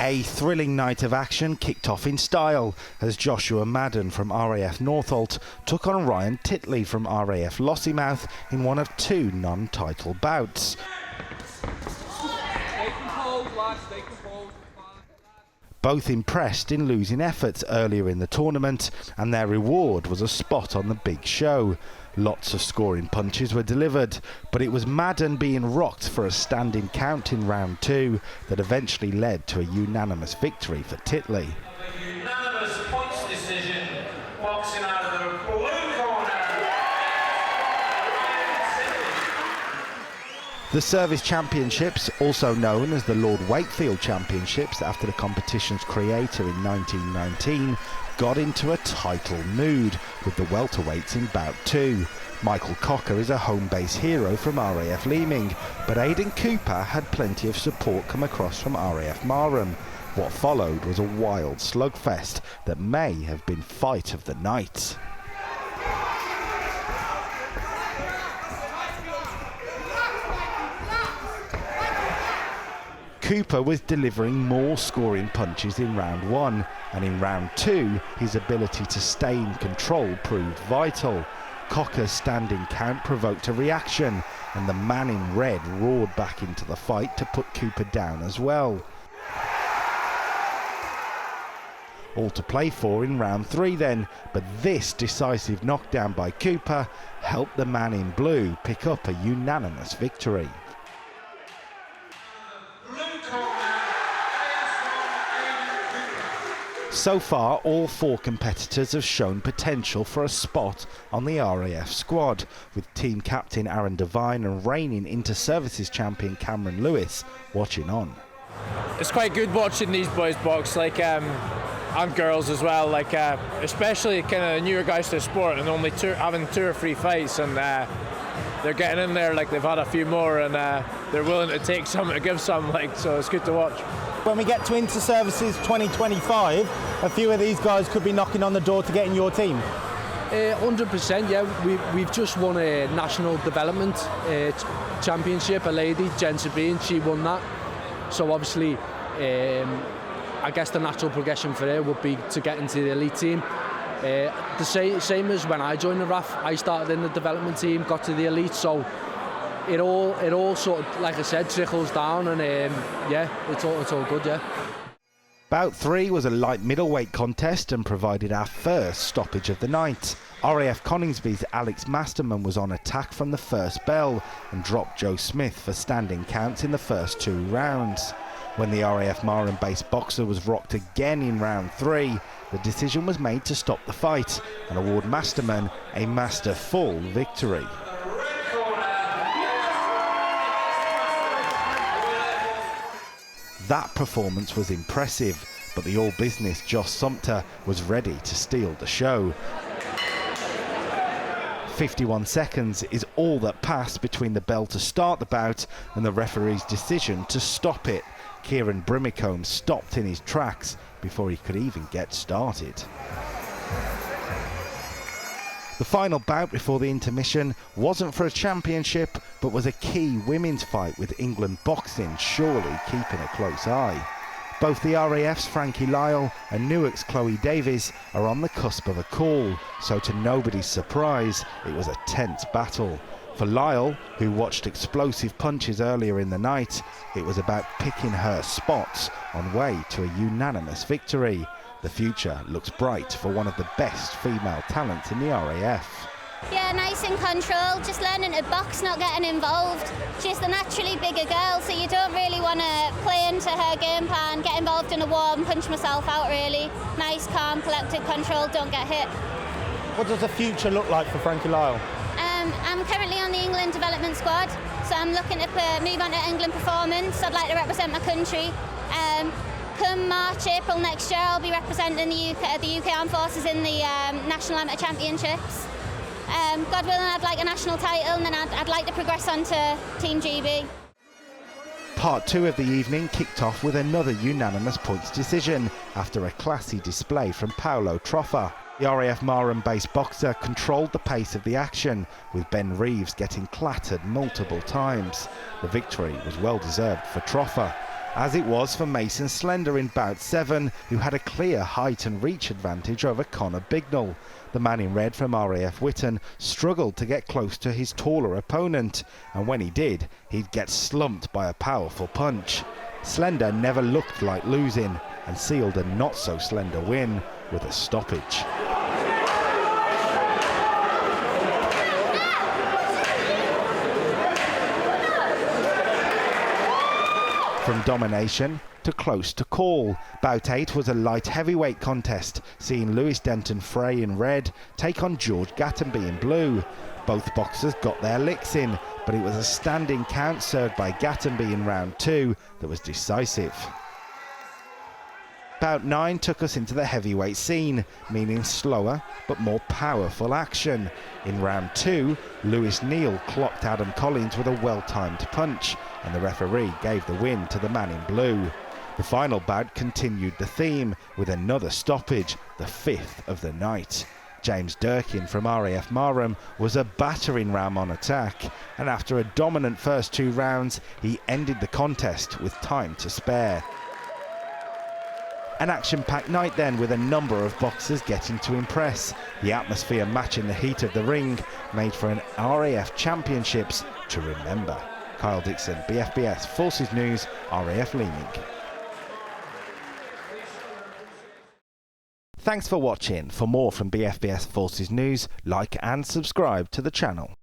A thrilling night of action kicked off in style as Joshua Madden from RAF Northolt took on Ryan Titley from RAF Lossiemouth in one of two non-title bouts. Both impressed in losing efforts earlier in the tournament, and their reward was a spot on the big show. Lots of scoring punches were delivered, but it was Madden being rocked for a standing count in round two that eventually led to a unanimous victory for Titley. Unanimous points decision, boxing out of the blue corner. The Service Championships, also known as the Lord Wakefield Championships after the competition's creator in 1919, got into a title mood with the welterweights in bout two. Michael Cocker is a home base hero from RAF Leeming, but Aidan Cooper had plenty of support come across from RAF Marham. What followed was a wild slugfest that may have been fight of the night. Cooper was delivering more scoring punches in round one, and in round two his ability to stay in control proved vital. Cocker's standing count provoked a reaction, and the man in red roared back into the fight to put Cooper down as well. All to play for in round three then, but this decisive knockdown by Cooper helped the man in blue pick up a unanimous victory. So far, all four competitors have shown potential for a spot on the RAF squad, with team captain Aaron Devine and reigning inter-services champion Cameron Lewis watching on. It's quite good watching these boys box, and girls as well, especially kind of newer guys to the sport and only having 2 or 3 fights, and they're getting in there like they've had a few more, and they're willing to take some to give some, so it's good to watch. When we get to Inter-Services 2025, a few of these guys could be knocking on the door to get in your team. 100%, yeah. We've just won a national development championship. A lady, Jen Sabine, she won that. So obviously, I guess the natural progression for her would be to get into the elite team. The same as when I joined the RAF. I started in the development team, got to the elite, so it all sort of, like I said, trickles down, and yeah, it's all good, yeah. Bout 3 was a light middleweight contest and provided our first stoppage of the night. RAF Coningsby's Alex Masterman was on attack from the first bell and dropped Joe Smith for standing counts in the first 2 rounds. When the RAF Marham-based boxer was rocked again in round 3, the decision was made to stop the fight and award Masterman a masterful victory. That performance was impressive, but the all-business Josh Sumpter was ready to steal the show. 51 seconds is all that passed between the bell to start the bout and the referee's decision to stop it. Kieran Brimicombe stopped in his tracks before he could even get started. The final bout before the intermission wasn't for a championship, but was a key women's fight, with England boxing surely keeping a close eye. Both the RAF's Frankie Lyle and Newark's Chloe Davies are on the cusp of a call, so to nobody's surprise, it was a tense battle. For Lyle, who watched explosive punches earlier in the night, it was about picking her spots on way to a unanimous victory. The future looks bright for one of the best female talents in the RAF. Yeah, nice and control, just learning to box, not getting involved. She's the naturally bigger girl, so you don't really want to play into her game plan, get involved in a war and punch myself out, really. Nice, calm, collected control, don't get hit. What does the future look like for Frankie Lyle? I'm currently on the England development squad, so I'm looking to move on to England performance. I'd like to represent my country. Come March, April next year, I'll be representing the UK Armed Forces in the National Amateur Championships. God willing, I'd like a national title, and then I'd like to progress on to Team GB. Part 2 of the evening kicked off with another unanimous points decision after a classy display from Paolo Troffa. The RAF Marham-based boxer controlled the pace of the action, with Ben Reeves getting clattered multiple times. The victory was well deserved for Troffa. as it was for Mason Slender in bout 7, who had a clear height and reach advantage over Conor Bignell. The man in red from RAF Witten struggled to get close to his taller opponent, and when he did, he'd get slumped by a powerful punch. Slender never looked like losing and sealed a not-so-slender win with a stoppage. From domination to close to call, bout 8 was a light heavyweight contest, seeing Lewis Denton Frey in red take on George Gattenby in blue. Both boxers got their licks in, but it was a standing count served by Gattenby in round 2 that was decisive. Bout 9 took us into the heavyweight scene, meaning slower but more powerful action. In round 2, Lewis Neal clocked Adam Collins with a well-timed punch, and the referee gave the win to the man in blue. The final bout continued the theme with another stoppage, the 5th of the night. James Durkin from RAF Marham was a battering ram on attack, and after a dominant first 2 rounds, he ended the contest with time to spare. An action-packed night then, with a number of boxers getting to impress. The atmosphere matching the heat of the ring made for an RAF Championships to remember. Kyle Dixon, BFBS Forces News, RAF Leeming. Thanks for watching. For more from BFBS Forces News, like and subscribe to the channel.